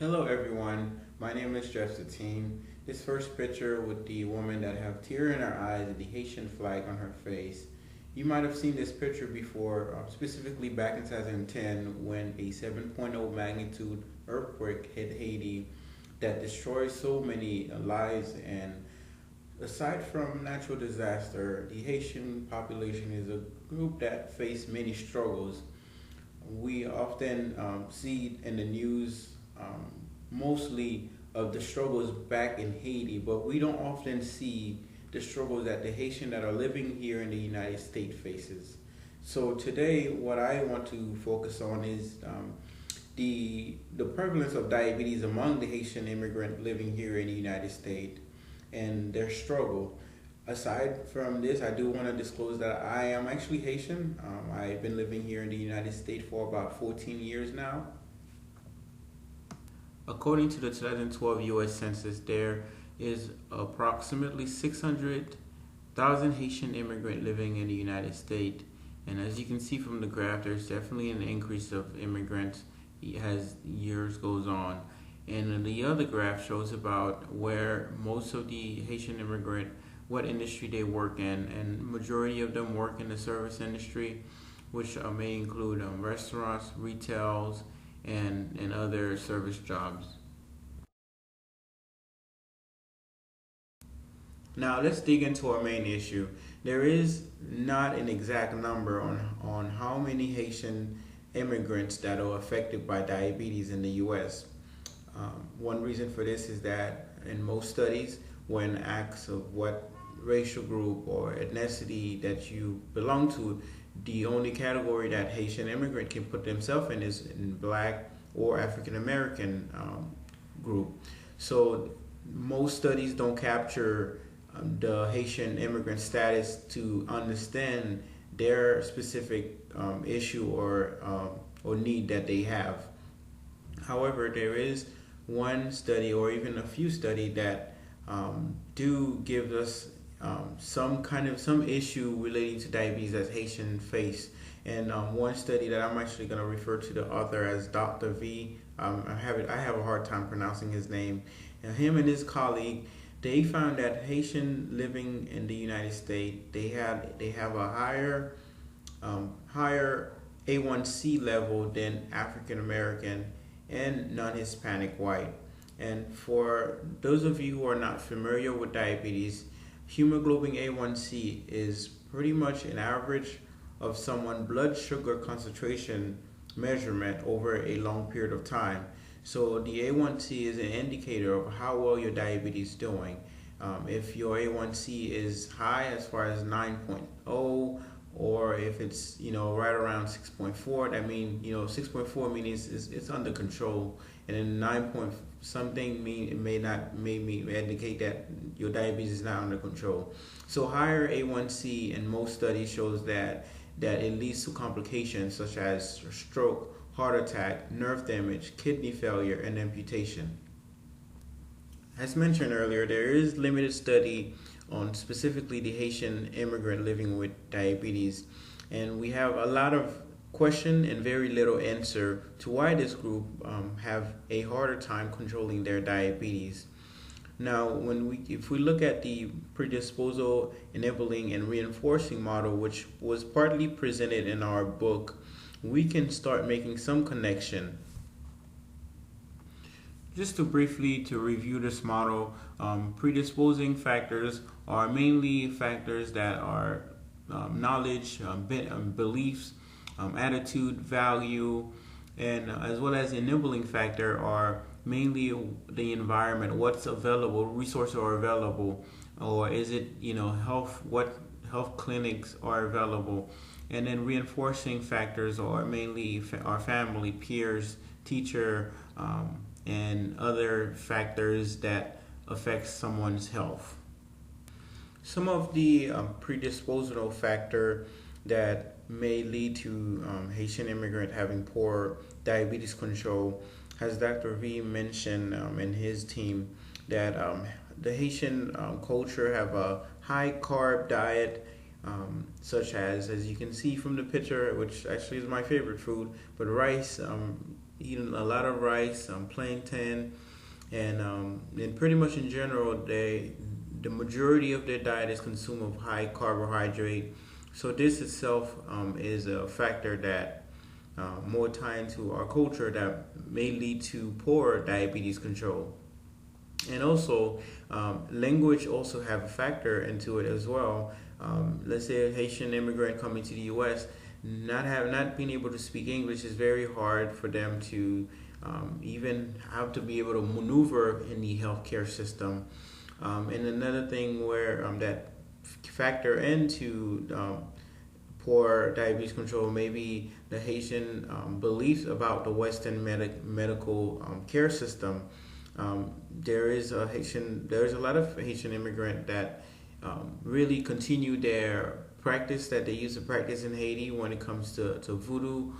Hello everyone, my name is Justine. This first picture with the woman that have tear in her eyes and the Haitian flag on her face. You might have seen this picture before, specifically back in 2010 when a 7.0 magnitude earthquake hit Haiti that destroyed so many lives. And aside from natural disaster, the Haitian population is a group that face many struggles. We often see in the news mostly of the struggles back in Haiti, but we don't often see the struggles that the Haitian that are living here in the United States faces. So today, what I want to focus on is the prevalence of diabetes among the Haitian immigrant living here in the United States and their struggle. Aside from this, I do want to disclose that I am actually Haitian. I've been living here in the United States for about 14 years now. According to the 2012 U.S. Census, there is approximately 600,000 Haitian immigrants living in the United States. And as you can see from the graph, there's definitely an increase of immigrants as years goes on. And the other graph shows about where most of the Haitian immigrant, what industry they work in, and majority of them work in the service industry, which may include restaurants, retails, and other service jobs. Now let's dig into our main issue. There is not an exact number on how many Haitian immigrants that are affected by diabetes in the U.S. One reason for this is that in most studies, when asked of what racial group or ethnicity that you belong to, the only category that Haitian immigrant can put themselves in is in Black or African American group. So most studies don't capture the Haitian immigrant status to understand their specific issue or need that they have. However, there is one study or even a few studies that do give us some issue relating to diabetes that Haitian face. And one study that I'm actually going to refer to the author as Dr. V. I have a hard time pronouncing his name. And him and his colleague, they found that Haitian living in the United States, they have a higher A1C level than African American and non-Hispanic white. And for those of you who are not familiar with diabetes, hemoglobin A1C is pretty much an average of someone's blood sugar concentration measurement over a long period of time. So the A1C is an indicator of how well your diabetes is doing. If your A1C is high as far as 9.0, or if it's right around 6.4, that means 6.4 means it's under control, and then 9 point something may indicate that your diabetes is not under control. So higher A1C in most studies shows that it leads to complications such as stroke, heart attack, nerve damage, kidney failure, and amputation. As mentioned earlier, there is limited study on specifically the Haitian immigrant living with diabetes, and we have a lot of question and very little answer to why this group have a harder time controlling their diabetes. Now, if we look at the predisposal, enabling, and reinforcing model, which was partly presented in our book, we can start making some connection. Just to briefly review this model, predisposing factors are mainly factors that are knowledge, beliefs, attitude, value, and as well as enabling factor are mainly the environment, what's available, resources are available, or is it what health clinics are available. And then reinforcing factors are mainly our family, peers, teacher, and other factors that affect someone's health. Some of the predispositional factor that may lead to Haitian immigrant having poor diabetes control, as Dr. V mentioned in his team, that the Haitian culture have a high carb diet, such as you can see from the picture, which actually is my favorite food, but rice, eating a lot of rice, plantain, and pretty much in general, the majority of their diet is consumed of high carbohydrate. So this itself is a factor that more tied to our culture that may lead to poor diabetes control. And also, language also have a factor into it as well. Let's say a Haitian immigrant coming to the U.S. Not being able to speak English is very hard for them to even have to be able to maneuver in the healthcare system. And another thing where that factor into poor diabetes control, maybe the Haitian beliefs about the Western medical care system. There's a lot of Haitian immigrant that really continue their practice that they used to practice in Haiti when it comes to voodoo.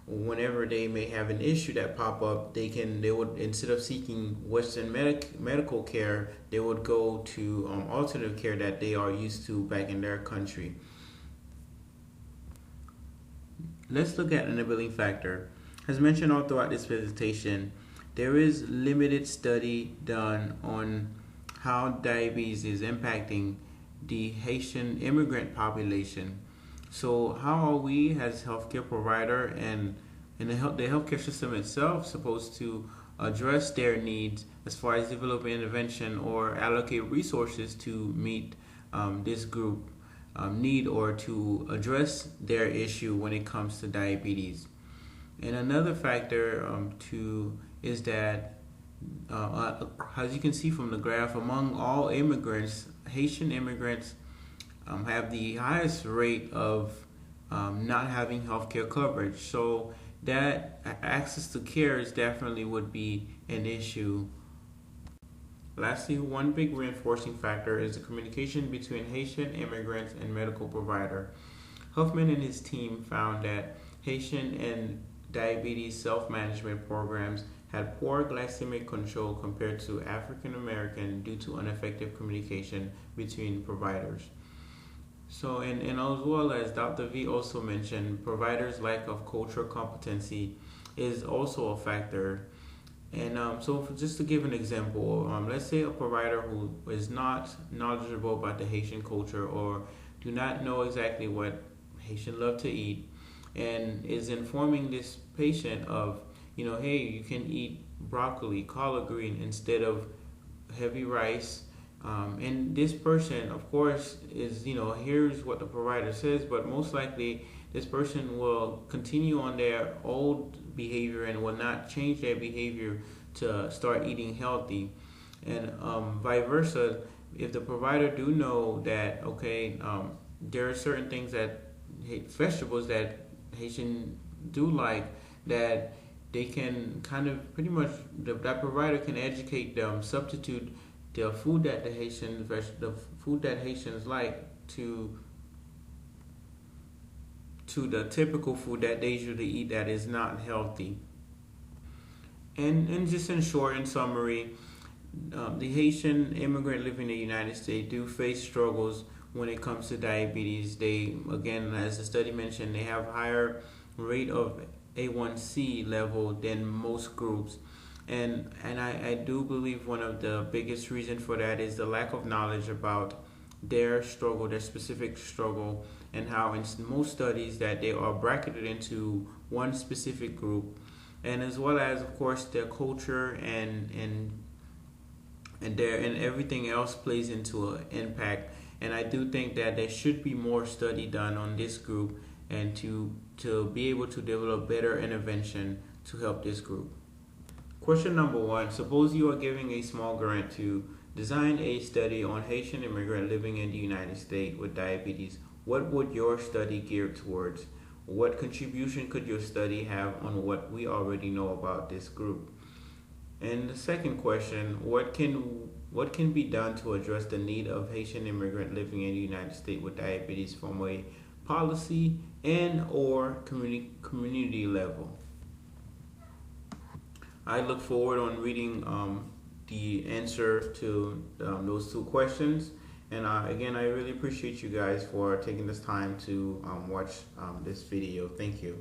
Whenever they may have an issue that pop up, they would, instead of seeking Western medical care, they would go to alternative care that they are used to back in their country. Let's look at enabling factor. As mentioned all throughout this presentation, there is limited study done on how diabetes is impacting the Haitian immigrant population. So how are we as healthcare provider and the healthcare system itself supposed to address their needs as far as developing intervention or allocate resources to meet this group need or to address their issue when it comes to diabetes? And another factor is that as you can see from the graph, among all immigrants, Haitian immigrants have the highest rate of not having healthcare coverage. So that access to care is definitely would be an issue. Lastly, one big reinforcing factor is the communication between Haitian immigrants and medical provider. Huffman and his team found that Haitian and diabetes self-management programs had poor glycemic control compared to African American due to ineffective communication between providers. So, and as well as Dr. V also mentioned, providers' lack of cultural competency is also a factor. And just to give an example, let's say a provider who is not knowledgeable about the Haitian culture or do not know exactly what Haitian love to eat, and is informing this patient of, hey, you can eat broccoli, collard green instead of heavy rice. And this person, of course, is, here's what the provider says, but most likely this person will continue on their old behavior and will not change their behavior to start eating healthy. And vice versa, if the provider do know that, okay, there are certain things that, vegetables that Haitian do like, that they can kind of pretty much, that provider can educate them, substitute the food that the food that Haitians like to the typical food that they usually eat that is not healthy. And just in short, in summary, the Haitian immigrant living in the United States do face struggles when it comes to diabetes. They, again, as the study mentioned, they have higher rate of A1C level than most groups. And I do believe one of the biggest reasons for that is the lack of knowledge about their struggle, their specific struggle, and how in most studies that they are bracketed into one specific group, and as well as, of course, their culture and everything else plays into an impact. And I do think that there should be more study done on this group and to be able to develop better intervention to help this group. Question number 1, suppose you are giving a small grant to design a study on Haitian immigrant living in the United States with diabetes. What would your study gear towards? What contribution could your study have on what we already know about this group? And the second question, what can be done to address the need of Haitian immigrant living in the United States with diabetes from a policy and or community level? I look forward on reading the answer to those two questions. And again, I really appreciate you guys for taking this time to watch this video. Thank you.